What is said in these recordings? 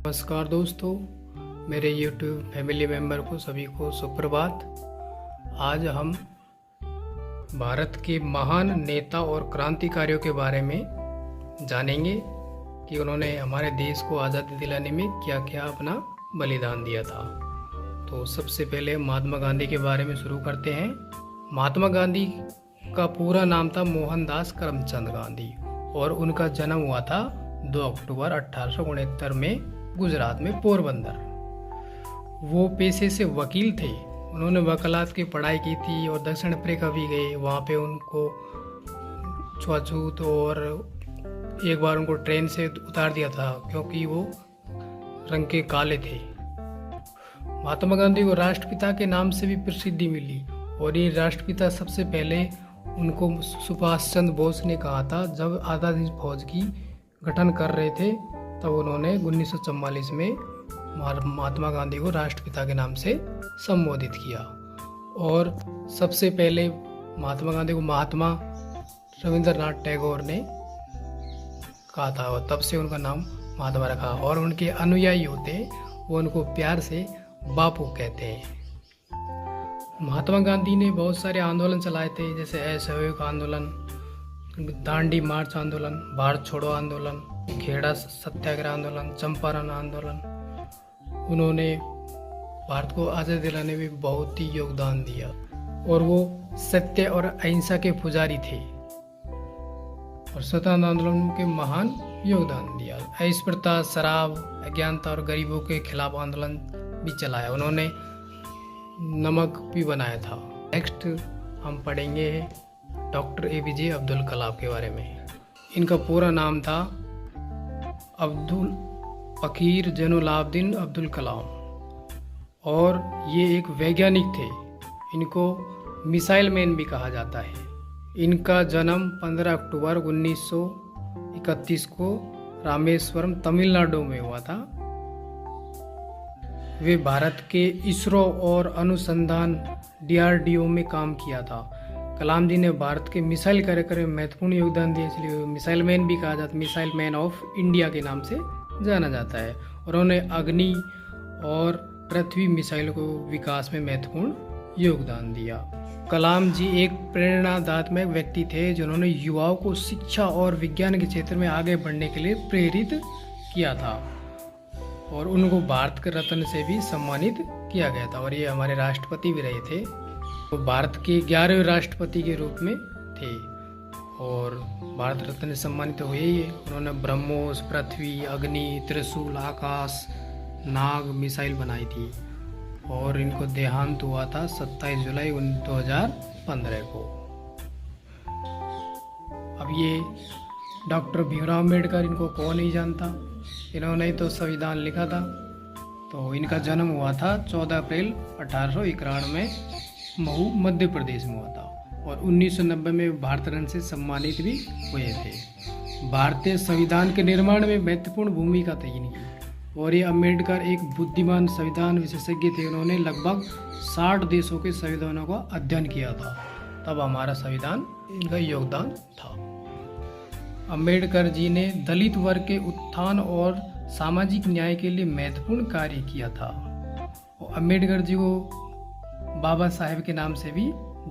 नमस्कार दोस्तों, मेरे YouTube फैमिली मेम्बर को सभी को सुप्रभात। आज हम भारत के महान नेता और क्रांतिकारियों के बारे में जानेंगे कि उन्होंने हमारे देश को आज़ादी दिलाने में क्या क्या अपना बलिदान दिया था। तो सबसे पहले महात्मा गांधी के बारे में शुरू करते हैं। महात्मा गांधी का पूरा नाम था मोहनदास करमचंद गांधी और उनका जन्म हुआ था 2 अक्टूबर 1869 में गुजरात में पोरबंदर। वो पेशे से वकील थे। उन्होंने वकालत की पढ़ाई की थी और दक्षिण अफ्रीका भी गए। वहाँ पे उनको छुआछूत और एक बार उनको ट्रेन से उतार दिया था क्योंकि वो रंग के काले थे। महात्मा गांधी को राष्ट्रपिता के नाम से भी प्रसिद्धि मिली और ये राष्ट्रपिता सबसे पहले उनको सुभाष चंद्र बोस ने कहा था। जब आज़ादी फौज की गठन कर रहे थे तब उन्होंने 1944 में महात्मा गांधी को राष्ट्रपिता के नाम से संबोधित किया और सबसे पहले महात्मा गांधी को महात्मा रविंद्रनाथ टैगोर ने कहा था और तब से उनका नाम महात्मा रखा। और उनके अनुयायी होते हैं वो उनको प्यार से बापू कहते हैं। महात्मा गांधी ने बहुत सारे आंदोलन चलाए थे, जैसे असहयोग आंदोलन, दांडी मार्च आंदोलन, भारत छोड़ो आंदोलन, खेड़ा सत्याग्रह आंदोलन, चंपारण आंदोलन। उन्होंने भारत को आज़ादी दिलाने में बहुत ही योगदान दिया और वो सत्य और अहिंसा के पुजारी थे और स्वतंत्रता आंदोलन के महान योगदान दिया। अस्पृश्यता, शराब, अज्ञानता और गरीबों के खिलाफ आंदोलन भी चलाया। उन्होंने नमक भी बनाया था। नेक्स्ट हम पढ़ेंगे डॉक्टर APJ अब्दुल कलाम के बारे में। इनका पूरा नाम था अब्दुल फकीर जैनुलाब्दीन अब्दुल कलाम और ये एक वैज्ञानिक थे। इनको मिसाइल मैन भी कहा जाता है। इनका जन्म 15 अक्टूबर 1931 को रामेश्वरम, तमिलनाडु में हुआ था। वे भारत के इसरो और अनुसंधान DRDO में काम किया था। कलाम जी ने भारत के मिसाइल कार्यक्रम में महत्वपूर्ण योगदान दिया, इसलिए मिसाइल मैन भी कहा जाता है। मिसाइल मैन ऑफ इंडिया के नाम से जाना जाता है और उन्होंने अग्नि और पृथ्वी मिसाइल को विकास में महत्वपूर्ण योगदान दिया। कलाम जी एक प्रेरणादात्मक व्यक्ति थे जिन्होंने युवाओं को शिक्षा और विज्ञान के क्षेत्र में आगे बढ़ने के लिए प्रेरित किया था और उनको भारत के रत्न से भी सम्मानित किया गया था और ये हमारे राष्ट्रपति भी रहे थे। वो भारत के 11वें राष्ट्रपति के रूप में थे और भारत रत्न से सम्मानित हुए ही। उन्होंने ब्रह्मोस, पृथ्वी, अग्नि, त्रिशूल, आकाश, नाग मिसाइल बनाई थी और इनको देहांत हुआ था 27 जुलाई 2015 को। अब ये डॉक्टर भीमराव अम्बेडकर, इनको कौन नहीं जानता। इन्होंने तो संविधान लिखा था। तो इनका जन्म हुआ था 14 अप्रैल 1891 में महू, मध्य प्रदेश में हुआ था और 1990 में भारत रत्न से सम्मानित भी हुए थे। भारतीय संविधान के निर्माण में महत्वपूर्ण भूमिका थी इनकी और ये अम्बेडकर एक बुद्धिमान संविधान विशेषज्ञ थे। उन्होंने लगभग 60 देशों के संविधानों का अध्ययन किया था, तब हमारा संविधान इनका योगदान था। अम्बेडकर जी ने दलित वर्ग के उत्थान और सामाजिक न्याय के लिए महत्वपूर्ण कार्य किया था। अम्बेडकर जी को बाबा साहेब के नाम से भी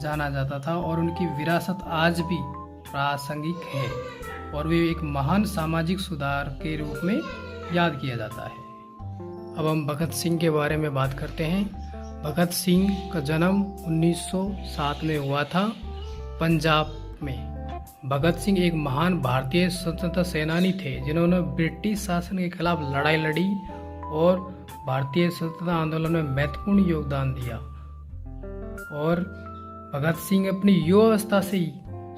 जाना जाता था और उनकी विरासत आज भी प्रासंगिक है और वे एक महान सामाजिक सुधार के रूप में याद किया जाता है। अब हम भगत सिंह के बारे में बात करते हैं। भगत सिंह का जन्म 1907 में हुआ था पंजाब में। भगत सिंह एक महान भारतीय स्वतंत्रता सेनानी थे जिन्होंने ब्रिटिश शासन के खिलाफ लड़ाई लड़ी और भारतीय स्वतंत्रता आंदोलन में महत्वपूर्ण योगदान दिया। और भगत सिंह अपनी युवावस्था से ही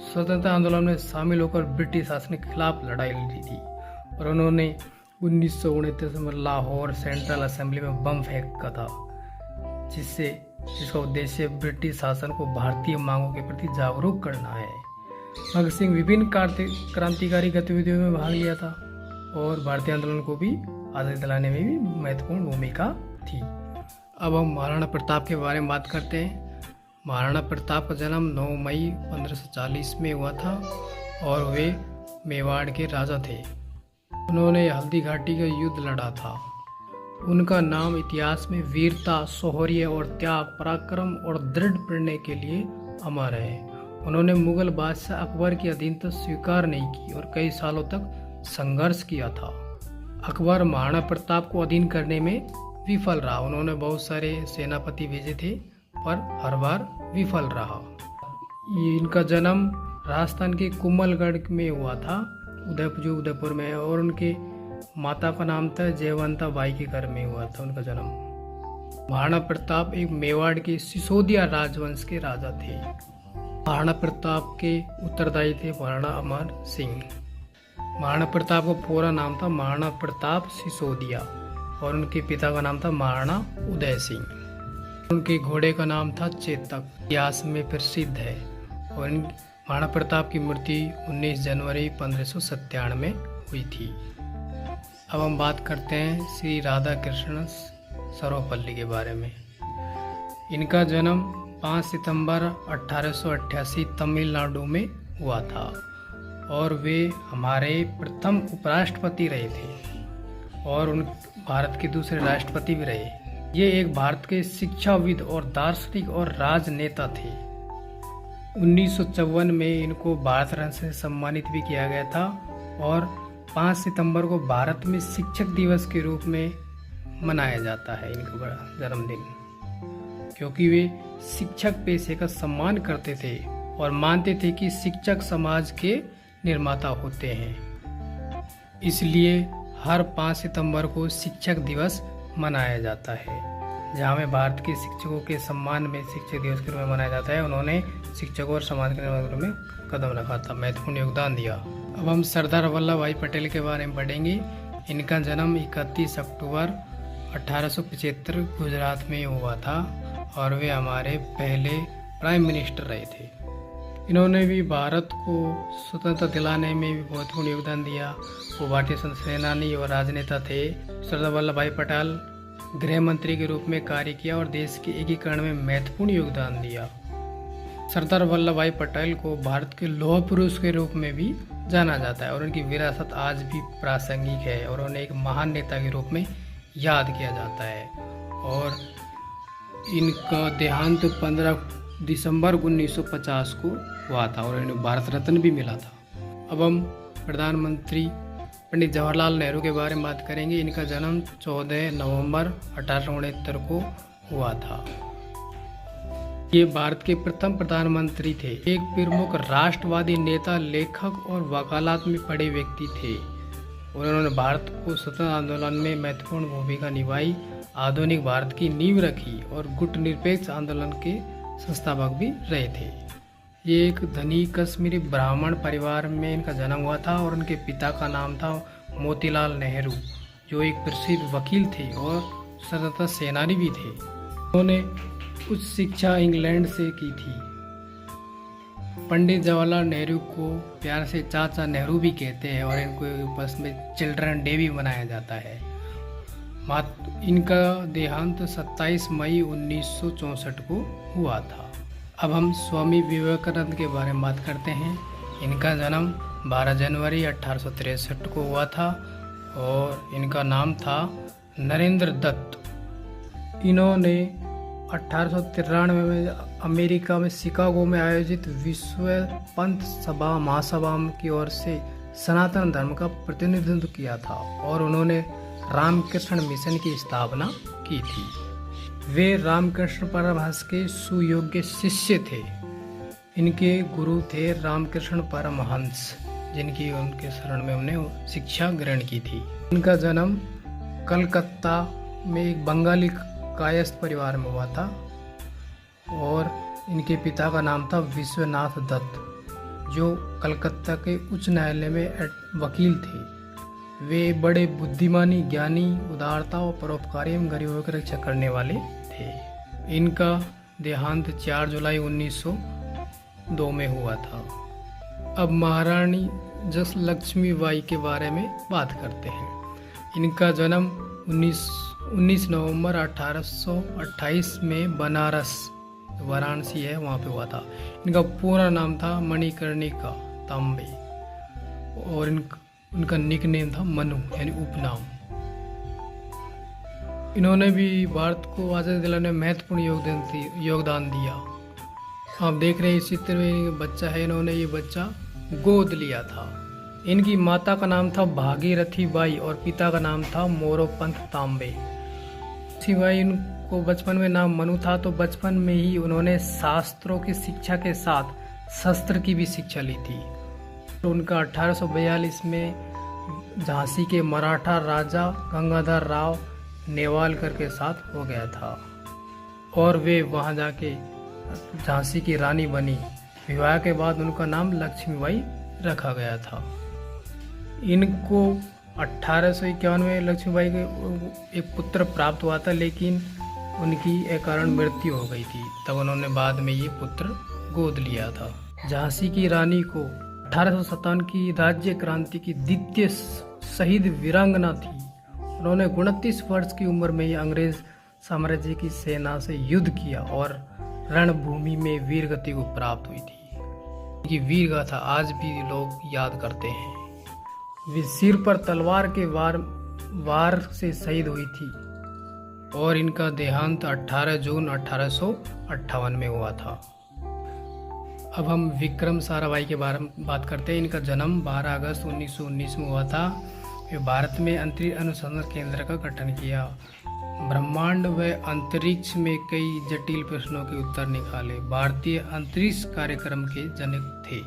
स्वतंत्रता आंदोलन में शामिल होकर ब्रिटिश शासन के खिलाफ लड़ाई लड़ी थी और उन्होंने 1929 में लाहौर सेंट्रल असेंबली में बम फेंका था, जिसका उद्देश्य ब्रिटिश शासन को भारतीय मांगों के प्रति जागरूक करना है। भगत सिंह विभिन्न क्रांतिकारी गतिविधियों में भाग लिया था और भारतीय आंदोलन को भी आज़ादी दिलाने में भी महत्वपूर्ण भूमिका थी। अब हम महाराणा प्रताप के बारे में बात करते हैं। महाराणा प्रताप का जन्म 9 मई 1540 में हुआ था और वे मेवाड़ के राजा थे। उन्होंने हल्दी घाटी का युद्ध लड़ा था उनका नाम इतिहास में वीरता, शौर्य और त्याग, पराक्रम और दृढ़ निर्णय के लिए अमर है। उन्होंने मुगल बादशाह अकबर की अधीनता स्वीकार नहीं की और कई सालों तक संघर्ष किया था। अकबर महाराणा प्रताप को अधीन करने में विफल रहा। उन्होंने बहुत सारे सेनापति भेजे थे पर हर बार विफल रहा। इनका जन्म राजस्थान के कुंभलगढ़ में हुआ था, उदयपुर में, और उनके माता का नाम था जयवंता बाई के घर में हुआ था उनका जन्म। महाराणा प्रताप एक मेवाड़ के सिसोदिया राजवंश के राजा थे। महाराणा प्रताप के उत्तरदायी थे महाराणा अमर सिंह। महाराणा प्रताप का पूरा नाम था महाराणा प्रताप सिसोदिया और उनके पिता का नाम था महाराणा उदय सिंह। उनके घोड़े का नाम था चेतक, इतिहास में प्रसिद्ध है। और महाराणा प्रताप की मृत्यु 19 जनवरी 1597 में हुई थी। अब हम बात करते हैं श्री राधा कृष्ण सर्वपल्ली के बारे में। इनका जन्म 5 सितंबर 1888 तमिलनाडु में हुआ था और वे हमारे प्रथम उपराष्ट्रपति रहे थे और उन भारत के दूसरे राष्ट्रपति भी रहे। ये एक भारत के शिक्षाविद और दार्शनिक और राजनेता थे। 1954 में इनको भारत रत्न से सम्मानित भी किया गया था और 5 सितंबर को भारत में शिक्षक दिवस के रूप में मनाया जाता है इनका बड़ा जन्मदिन, क्योंकि वे शिक्षक पेशे का सम्मान करते थे और मानते थे कि शिक्षक समाज के निर्माता होते हैं। इसलिए हर 5 सितंबर को शिक्षक दिवस मनाया जाता है। जहाँ में भारत के शिक्षकों के सम्मान में शिक्षक दिवस के रूप में मनाया जाता है, उन्होंने शिक्षकों और समाज के निर्माण के रूप में कदम रखा था, महत्वपूर्ण योगदान दिया। अब हम सरदार वल्लभ भाई पटेल के बारे में पढ़ेंगे। इनका जन्म 31 अक्टूबर 1875 गुजरात में हुआ था और वे हमारे पहले प्राइम मिनिस्टर रहे थे। इन्होंने भी भारत को स्वतंत्रता दिलाने में भी महत्वपूर्ण योगदान दिया। वो भारतीय सेनानी और राजनेता थे। सरदार वल्लभ भाई पटेल गृह मंत्री के रूप में कार्य किया और देश के एकीकरण में महत्वपूर्ण योगदान दिया। सरदार वल्लभ भाई पटेल को भारत के लौह पुरुष के रूप में भी जाना जाता है और उनकी विरासत आज भी प्रासंगिक है और उन्हें एक महान नेता के रूप में याद किया जाता है। और इनका देहांत 15 दिसंबर 1950 को हुआ था और इन्हें भारत रत्न भी मिला था। अब हम प्रधानमंत्री पंडित जवाहरलाल नेहरू के बारे में बात करेंगे। इनका जन्म 14 नवंबर 1869 को हुआ था। ये भारत के प्रथम प्रधानमंत्री थे। एक प्रमुख राष्ट्रवादी नेता, लेखक और वकालत में पढ़े व्यक्ति थे और उन्होंने भारत को स्वतंत्रता आंदोलन में महत्वपूर्ण भूमिका निभाई, आधुनिक भारत की नींव रखी और गुटनिरपेक्ष आंदोलन के संस्थापक भी रहे थे। ये एक धनी कश्मीरी ब्राह्मण परिवार में इनका जन्म हुआ था और उनके पिता का नाम था मोतीलाल नेहरू, जो एक प्रसिद्ध वकील थे और स्वतंत्रता सेनानी भी थे। उन्होंने उच्च शिक्षा इंग्लैंड से की थी। पंडित जवाहरलाल नेहरू को प्यार से चाचा नेहरू भी कहते हैं और इनको बस में चिल्ड्रन डे भी मनाया जाता है। इनका देहांत 27 मई 1964 को हुआ था। अब हम स्वामी विवेकानंद के बारे में बात करते हैं। इनका जन्म 12 जनवरी 1863 को हुआ था और इनका नाम था नरेंद्र दत्त। इन्होंने 1893 में अमेरिका में शिकागो में आयोजित विश्व पंथ सभा महासभा की ओर से सनातन धर्म का प्रतिनिधित्व किया था और उन्होंने रामकृष्ण मिशन की स्थापना की थी। वे रामकृष्ण परमहंस के सुयोग्य शिष्य थे। इनके गुरु थे रामकृष्ण परमहंस, जिनकी उनके शरण में उन्हें शिक्षा ग्रहण की थी। इनका जन्म कलकत्ता में एक बंगाली कायस्थ परिवार में हुआ था और इनके पिता का नाम था विश्वनाथ दत्त, जो कलकत्ता के उच्च न्यायालय में वकील थे। वे बड़े बुद्धिमानी, ज्ञानी, उदारता और परोपकारी एवं गरीबों की रक्षा करने वाले थे। इनका देहांत 4 जुलाई 1902 में हुआ था। अब महारानी लक्ष्मीबाई के बारे में बात करते हैं। इनका जन्म 19 नवंबर 1828 में बनारस, वाराणसी है, वहाँ पे हुआ था। इनका पूरा नाम था मणिकर्णिका तांबे और उनका निकनेम था मनु, यानी उपनाम। इन्होंने भी भारत को आज़ादी दिलाने में महत्वपूर्ण योगदान दिया। आप देख रहे हैं इस चित्र में बच्चा है, इन्होंने ये बच्चा गोद लिया था। इनकी माता का नाम था भागीरथी बाई और पिता का नाम था मोरोपंत तांबे। भाई इनको बचपन में नाम मनु था, तो बचपन में ही उन्होंने शास्त्रों की शिक्षा के साथ शस्त्र की भी शिक्षा ली थी। तो उनका 1842 में झांसी के मराठा राजा गंगाधर राव नेवालकर के साथ हो गया था और वे वहां जाके झांसी की रानी बनी। विवाह के बाद उनका नाम लक्ष्मीबाई रखा गया था। इनको 1851 में लक्ष्मीबाई के एक पुत्र प्राप्त हुआ था, लेकिन उनकी एक कारण मृत्यु हो गई थी। तब उन्होंने बाद में ये पुत्र गोद लिया था। झांसी की रानी को 1857 की राज्य क्रांति की द्वितीय शहीद वीरांगना थी। उन्होंने 29 वर्ष की उम्र में ही अंग्रेज साम्राज्य की सेना से युद्ध किया और रणभूमि में वीरगति को प्राप्त हुई थी। ये वीर गाथा आज भी लोग याद करते हैं। वे सिर पर तलवार के वार से शहीद हुई थी और इनका देहांत 18 जून 1858 में हुआ था। अब हम विक्रम साराभाई के बारे में बात करते हैं। इनका जन्म 12 अगस्त 1919 में हुआ था। वे भारत में अंतरिक्ष अनुसंधान केंद्र का गठन किया। ब्रह्मांड व अंतरिक्ष में कई जटिल प्रश्नों के उत्तर निकाले। भारतीय अंतरिक्ष कार्यक्रम के जनक थे।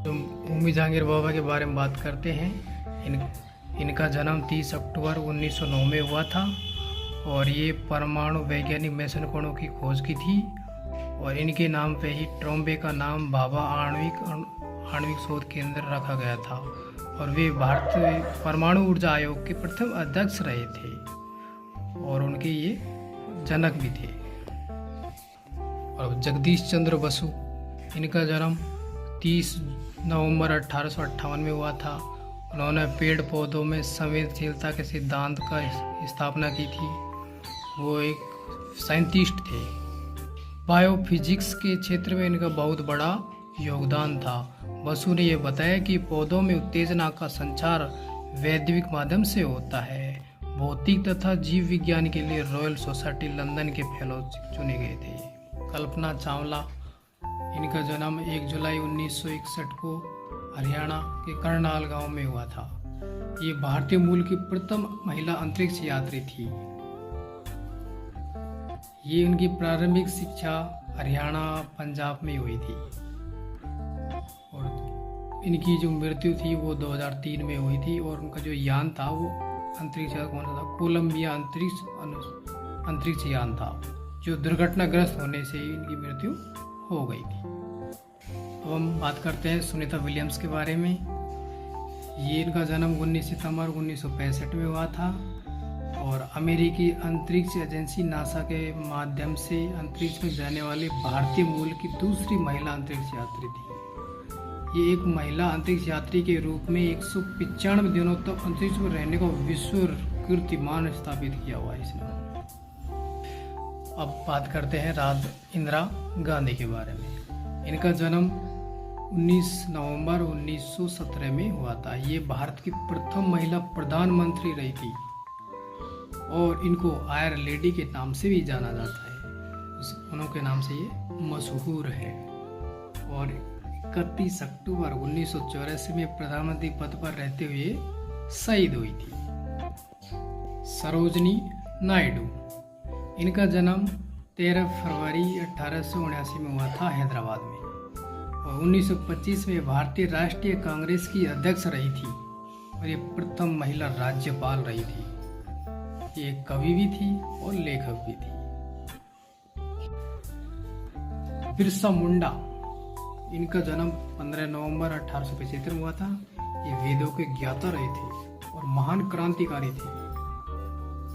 तो होमी जहांगीर बाबा के बारे में बात करते हैं। इनका जन्म 30 अक्टूबर 1909 में हुआ था और ये परमाणु वैज्ञानिक मिशन कणों की खोज की थी और इनके नाम पे ही ट्रोम्बे का नाम भाभा आणविक शोध केंद्र रखा गया था और वे भारतीय परमाणु ऊर्जा आयोग के प्रथम अध्यक्ष रहे थे और उनके ये जनक भी थे। और जगदीश चंद्र बसु, इनका जन्म 30 नवंबर 1858 में हुआ था। उन्होंने पेड़ पौधों में संवेदनशीलता के सिद्धांत का स्थापना की थी। वो एक साइंटिस्ट थे। बायोफिजिक्स के क्षेत्र में इनका बहुत बड़ा योगदान था। बसु ने यह बताया कि पौधों में उत्तेजना का संचार वैद्युतिक माध्यम से होता है। भौतिक तथा जीव विज्ञान के लिए रॉयल सोसाइटी लंदन के फेलो चुने गए थे। कल्पना चावला, इनका जन्म 1 जुलाई 1961 को हरियाणा के करनाल गांव में हुआ था। ये भारतीय मूल की प्रथम महिला अंतरिक्ष यात्री थी। ये उनकी प्रारंभिक शिक्षा हरियाणा पंजाब में हुई थी और इनकी जो मृत्यु थी वो 2003 में हुई थी। और उनका जो यान था वो अंतरिक्ष कौन सा था, कोलंबिया अंतरिक्ष यान था, जो दुर्घटनाग्रस्त होने से ही इनकी मृत्यु हो गई थी। अब हम बात करते हैं सुनीता विलियम्स के बारे में। ये इनका जन्म 19 सितंबर 1965 में हुआ था और अमेरिकी अंतरिक्ष एजेंसी नासा के माध्यम से अंतरिक्ष में जाने वाले भारतीय मूल की दूसरी महिला अंतरिक्ष यात्री थी। ये एक महिला अंतरिक्ष यात्री के रूप में 195 दिनों तक अंतरिक्ष में रहने का विश्व कीर्तिमान स्थापित किया हुआ है इसने। अब बात करते हैं इंदिरा गांधी के बारे में। इनका जन्म 19 नवंबर 1917 में हुआ था। ये भारत की प्रथम महिला प्रधानमंत्री रही थी और इनको आयर लेडी के नाम से भी जाना जाता है। उनके नाम से ये मशहूर है। और 31 अक्टूबर 1984 में प्रधानमंत्री पद पर रहते हुए शहीद हुई थी। सरोजनी नायडू, इनका जन्म 13 फरवरी 1879 में हुआ था हैदराबाद में और 1925 में भारतीय राष्ट्रीय कांग्रेस की अध्यक्ष रही थी और ये प्रथम महिला राज्यपाल रही थी। ये एक कवि भी थी और लेखक भी थी। बिरसा मुंडा, इनका जन्म 15 नवंबर 1875 में हुआ था। ये वेदों के ज्ञाता रहे थे और महान क्रांतिकारी थे।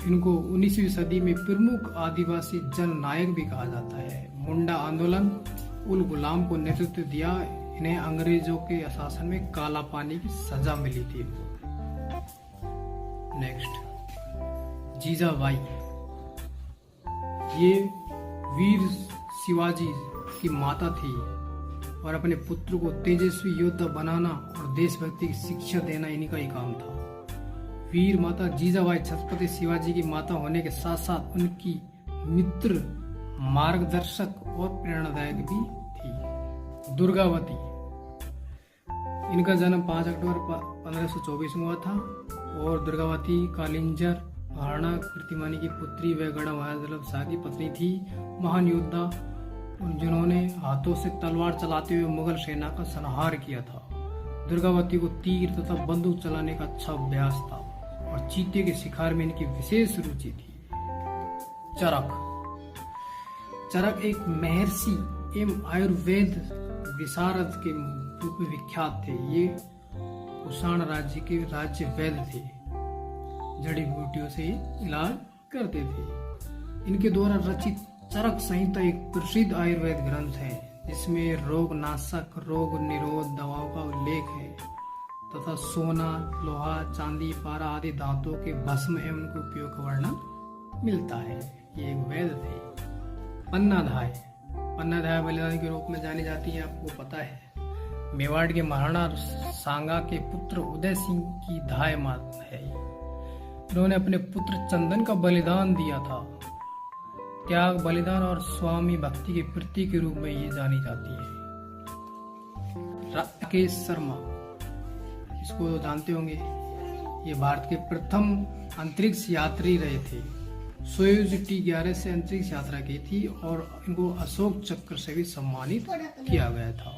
इनको 19वीं सदी में प्रमुख आदिवासी जन नायक भी कहा जाता है। मुंडा आंदोलन उल गुलाम को नेतृत्व दिया। इन्हें अंग्रेजों के शासन में काला पानी की सजा मिली थी। नेक्स्ट, जीजाबाई, ये वीर शिवाजी की माता थी और अपने पुत्र को तेजस्वी योद्धा बनाना और देशभक्ति की शिक्षा देना इन्हीं का ही काम था। वीर माता जीजाबाई छत्रपति शिवाजी की माता होने के साथ साथ उनकी मित्र, मार्गदर्शक और प्रेरणादायक भी थी। दुर्गावती, इनका जन्म 5 अक्टूबर 1524 में हुआ था और दुर्गावती कालिंजर महाराणा कीर्तिमानी की पुत्री व गढ़ महाराज शाह की पत्नी थी। महान योद्धा जिन्होंने हाथों से तलवार चलाते हुए मुगल सेना का संहार किया था। दुर्गावती को तीर तथा बंदूक चलाने का अच्छा अभ्यास था और चीते के शिकार में इनकी विशेष रुचि थी। चरक, चरक एक महर्षि एवं आयुर्वेद विशारद के रूप में विख्यात थे। ये कुषाण राज्य के राज्य वैद्य थे, जड़ी बूटियों से इलाज करते थे। इनके द्वारा रचित चरक संहिता एक प्रसिद्ध आयुर्वेद ग्रंथ है जिसमें रोग नाशक, रोग निरोध दवाओं का उल्लेख है तथा सोना, लोहा, चांदी, पारा आदि धातुओं के भस्म एवं उनके उपयोग का वर्णन मिलता है। ये एक वेद थे। पन्नाधाय, पन्नाधाय बलिदान के रूप में जानी जाती है, आपको पता है। मेवाड़ के महाराणा सांगा के पुत्र उदय सिंह की धाय मात है। इन्होंने अपने पुत्र चंदन का बलिदान दिया था। त्याग, बलिदान और स्वामी भक्ति के प्रतीक के रूप में ये जानी जाती है। राकेश शर्मा, इसको तो जानते होंगे, ये भारत के प्रथम अंतरिक्ष यात्री रहे थे। सोयूज T-11 से अंतरिक्ष यात्रा की थी और इनको अशोक चक्र से भी सम्मानित किया गया था।